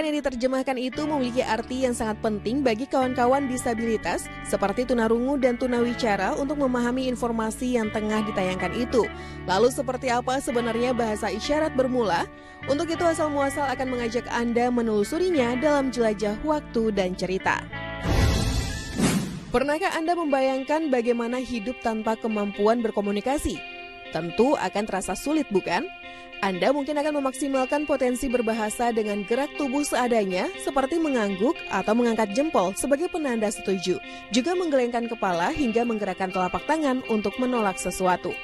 Ungkapan yang diterjemahkan itu memiliki arti yang sangat penting bagi kawan-kawan disabilitas seperti tunarungu dan tunawicara untuk memahami informasi yang tengah ditayangkan itu. Lalu seperti apa sebenarnya bahasa isyarat bermula? Untuk itu asal muasal akan mengajak Anda menelusurinya dalam jelajah waktu dan cerita. Pernahkah Anda membayangkan bagaimana hidup tanpa kemampuan berkomunikasi? Tentu akan terasa sulit, bukan? Anda mungkin akan memaksimalkan potensi berbahasa dengan gerak tubuh seadanya seperti mengangguk atau mengangkat jempol sebagai penanda setuju, juga menggelengkan kepala hingga menggerakkan telapak tangan untuk menolak sesuatu.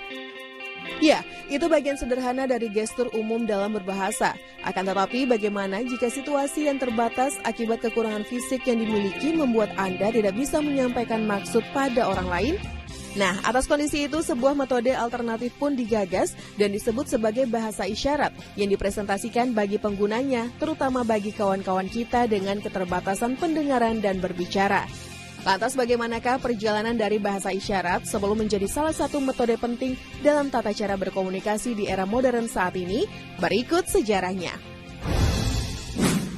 Ya, itu bagian sederhana dari gestur umum dalam berbahasa. Akan tetapi bagaimana jika situasi yang terbatas akibat kekurangan fisik yang dimiliki membuat Anda tidak bisa menyampaikan maksud pada orang lain? Nah, atas kondisi itu sebuah metode alternatif pun digagas dan disebut sebagai bahasa isyarat yang dipresentasikan bagi penggunanya, terutama bagi kawan-kawan kita dengan keterbatasan pendengaran dan berbicara. Lantas bagaimanakah perjalanan dari bahasa isyarat sebelum menjadi salah satu metode penting dalam tata cara berkomunikasi di era modern saat ini? Berikut sejarahnya.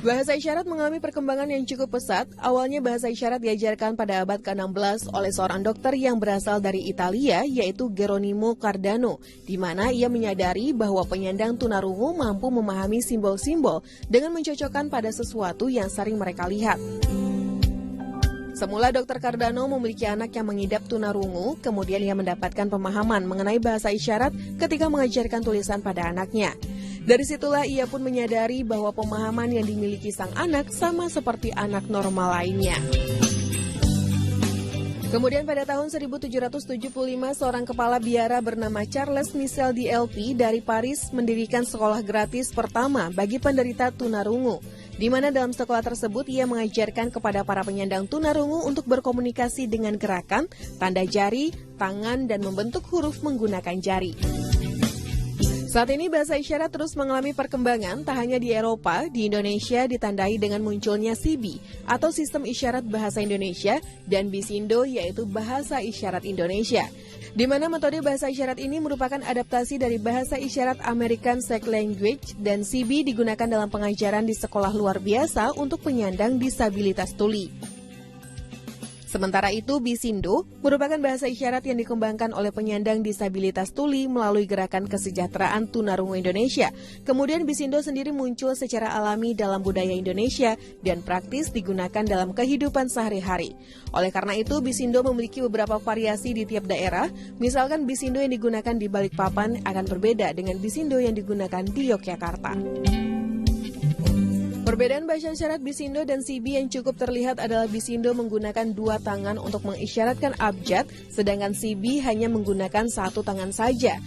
Bahasa isyarat mengalami perkembangan yang cukup pesat. Awalnya bahasa isyarat diajarkan pada abad ke-16 oleh seorang dokter yang berasal dari Italia, yaitu Geronimo Cardano, di mana ia menyadari bahwa penyandang tunarungu mampu memahami simbol-simbol dengan mencocokkan pada sesuatu yang sering mereka lihat. Semula Dr. Cardano memiliki anak yang mengidap tunarungu, kemudian ia mendapatkan pemahaman mengenai bahasa isyarat ketika mengajarkan tulisan pada anaknya. Dari situlah ia pun menyadari bahwa pemahaman yang dimiliki sang anak sama seperti anak normal lainnya. Kemudian pada tahun 1775, seorang kepala biara bernama Charles Michel DLP dari Paris mendirikan sekolah gratis pertama bagi penderita tunarungu, di mana dalam sekolah tersebut ia mengajarkan kepada para penyandang tunarungu untuk berkomunikasi dengan gerakan, tanda jari, tangan, dan membentuk huruf menggunakan jari. Saat ini bahasa isyarat terus mengalami perkembangan, tak hanya di Eropa, di Indonesia ditandai dengan munculnya SIBI atau Sistem Isyarat Bahasa Indonesia dan Bisindo yaitu Bahasa Isyarat Indonesia. Di mana metode bahasa isyarat ini merupakan adaptasi dari bahasa isyarat American Sign Language dan SIBI digunakan dalam pengajaran di sekolah luar biasa untuk penyandang disabilitas tuli. Sementara itu, Bisindo merupakan bahasa isyarat yang dikembangkan oleh penyandang disabilitas tuli melalui Gerakan Kesejahteraan Tunarungu Indonesia. Kemudian Bisindo sendiri muncul secara alami dalam budaya Indonesia dan praktis digunakan dalam kehidupan sehari-hari. Oleh karena itu, Bisindo memiliki beberapa variasi di tiap daerah. Misalkan Bisindo yang digunakan di Balikpapan akan berbeda dengan Bisindo yang digunakan di Yogyakarta. Perbedaan bahasa isyarat Bisindo dan SIBI yang cukup terlihat adalah Bisindo menggunakan dua tangan untuk mengisyaratkan abjad, sedangkan SIBI hanya menggunakan satu tangan saja.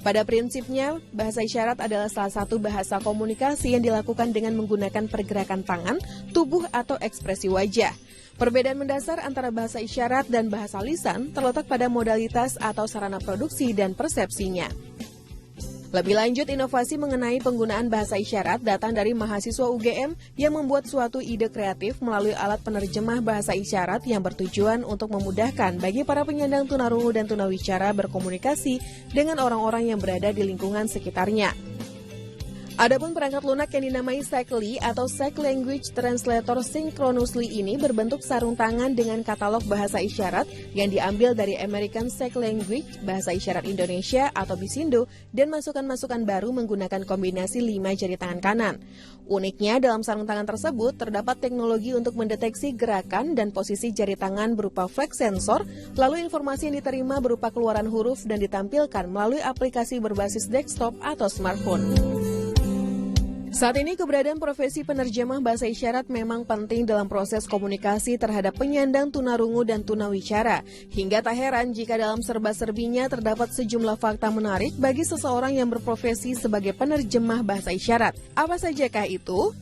Pada prinsipnya, bahasa isyarat adalah salah satu bahasa komunikasi yang dilakukan dengan menggunakan pergerakan tangan, tubuh, atau ekspresi wajah. Perbedaan mendasar antara bahasa isyarat dan bahasa lisan terletak pada modalitas atau sarana produksi dan persepsinya. Lebih lanjut, inovasi mengenai penggunaan bahasa isyarat datang dari mahasiswa UGM yang membuat suatu ide kreatif melalui alat penerjemah bahasa isyarat yang bertujuan untuk memudahkan bagi para penyandang tunarungu dan tunawicara berkomunikasi dengan orang-orang yang berada di lingkungan sekitarnya. Adapun perangkat lunak yang dinamai Sightly atau Sign Language Translator Synchronously ini berbentuk sarung tangan dengan katalog bahasa isyarat yang diambil dari American Sign Language, Bahasa Isyarat Indonesia atau Bisindo, dan masukan-masukan baru menggunakan kombinasi 5 jari tangan kanan. Uniknya, dalam sarung tangan tersebut terdapat teknologi untuk mendeteksi gerakan dan posisi jari tangan berupa flex sensor, lalu informasi yang diterima berupa keluaran huruf dan ditampilkan melalui aplikasi berbasis desktop atau smartphone. Saat ini keberadaan profesi penerjemah bahasa isyarat memang penting dalam proses komunikasi terhadap penyandang tunarungu dan tunawicara. Hingga tak heran jika dalam serba-serbinya terdapat sejumlah fakta menarik bagi seseorang yang berprofesi sebagai penerjemah bahasa isyarat. Apa sajakah itu?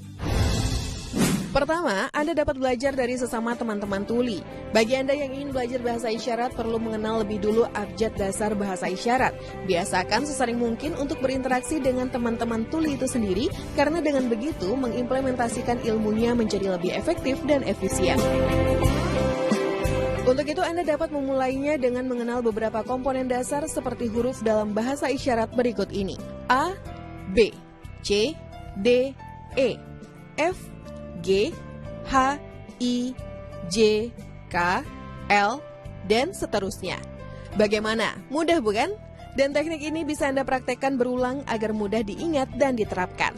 Pertama, Anda dapat belajar dari sesama teman-teman tuli. Bagi Anda yang ingin belajar bahasa isyarat, perlu mengenal lebih dulu abjad dasar bahasa isyarat. Biasakan sesering mungkin untuk berinteraksi dengan teman-teman tuli itu sendiri, karena dengan begitu mengimplementasikan ilmunya menjadi lebih efektif dan efisien. Untuk itu, Anda dapat memulainya dengan mengenal beberapa komponen dasar seperti huruf dalam bahasa isyarat berikut ini. A, B, C, D, E. F, G, H, I, J, K, L, dan seterusnya. Bagaimana? Mudah bukan? Dan teknik ini bisa Anda praktekkan berulang agar mudah diingat dan diterapkan.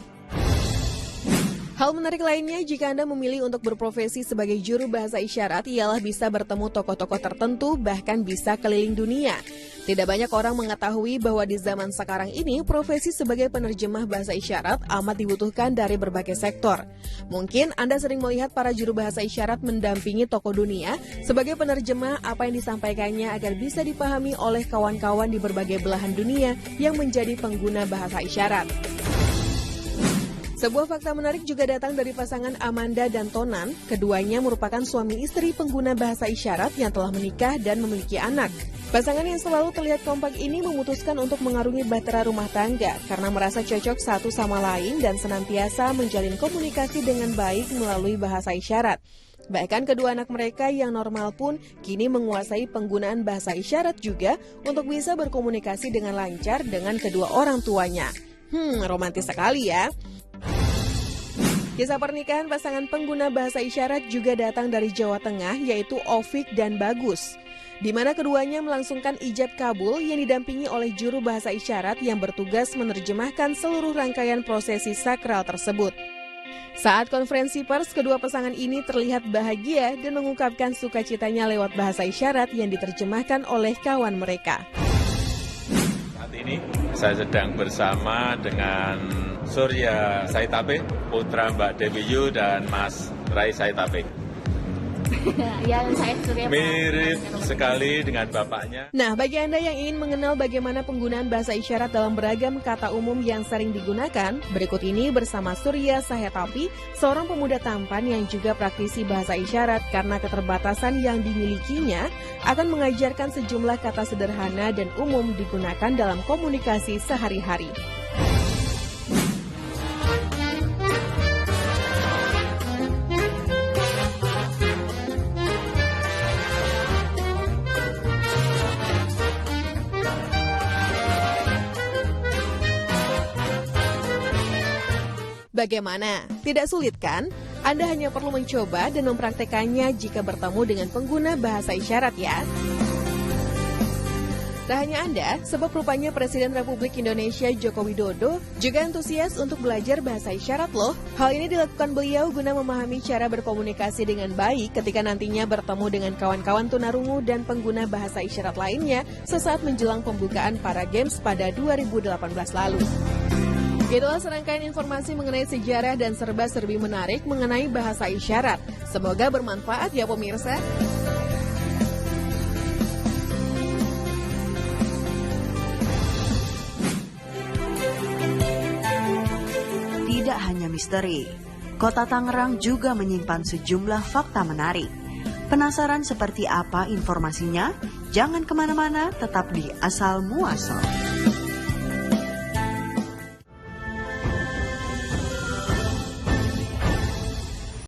Hal menarik lainnya jika Anda memilih untuk berprofesi sebagai juru bahasa isyarat ialah bisa bertemu tokoh-tokoh tertentu, bahkan bisa keliling dunia. Tidak banyak orang mengetahui bahwa di zaman sekarang ini profesi sebagai penerjemah bahasa isyarat amat dibutuhkan dari berbagai sektor. Mungkin Anda sering melihat para juru bahasa isyarat mendampingi tokoh dunia sebagai penerjemah apa yang disampaikannya agar bisa dipahami oleh kawan-kawan di berbagai belahan dunia yang menjadi pengguna bahasa isyarat. Sebuah fakta menarik juga datang dari pasangan Amanda dan Tonan. Keduanya merupakan suami istri pengguna bahasa isyarat yang telah menikah dan memiliki anak. Pasangan yang selalu terlihat kompak ini memutuskan untuk mengarungi bahtera rumah tangga karena merasa cocok satu sama lain dan senantiasa menjalin komunikasi dengan baik melalui bahasa isyarat. Bahkan kedua anak mereka yang normal pun kini menguasai penggunaan bahasa isyarat juga untuk bisa berkomunikasi dengan lancar dengan kedua orang tuanya. Romantis sekali ya. Kisah pernikahan pasangan pengguna bahasa isyarat juga datang dari Jawa Tengah, yaitu Ovik dan Bagus, di mana keduanya melangsungkan ijab kabul yang didampingi oleh juru bahasa isyarat yang bertugas menerjemahkan seluruh rangkaian prosesi sakral tersebut. Saat konferensi pers, kedua pasangan ini terlihat bahagia dan mengungkapkan sukacitanya lewat bahasa isyarat yang diterjemahkan oleh kawan mereka. Saat ini saya sedang bersama dengan Surya Saitape, putra Mbak Dewi Yu dan Mas Rai Saitape. Ya, saya Surya. Mirip sekali dengan bapaknya. Nah, bagi Anda yang ingin mengenal bagaimana penggunaan bahasa isyarat dalam beragam kata umum yang sering digunakan, berikut ini bersama Surya Saitape, seorang pemuda tampan yang juga praktisi bahasa isyarat karena keterbatasan yang dimilikinya, akan mengajarkan sejumlah kata sederhana dan umum digunakan dalam komunikasi sehari-hari. Bagaimana? Tidak sulit kan? Anda hanya perlu mencoba dan mempraktekannya jika bertemu dengan pengguna bahasa isyarat ya. Tak hanya Anda, sebab rupanya Presiden Republik Indonesia Joko Widodo juga antusias untuk belajar bahasa isyarat loh. Hal ini dilakukan beliau guna memahami cara berkomunikasi dengan baik ketika nantinya bertemu dengan kawan-kawan tunarungu dan pengguna bahasa isyarat lainnya sesaat menjelang pembukaan para games pada 2018 lalu. Itulah serangkaian informasi mengenai sejarah dan serba-serbi menarik mengenai bahasa isyarat. Semoga bermanfaat ya pemirsa. Tidak hanya misteri, Kota Tangerang juga menyimpan sejumlah fakta menarik. Penasaran seperti apa informasinya? Jangan kemana-mana, tetap di Asal Muasal.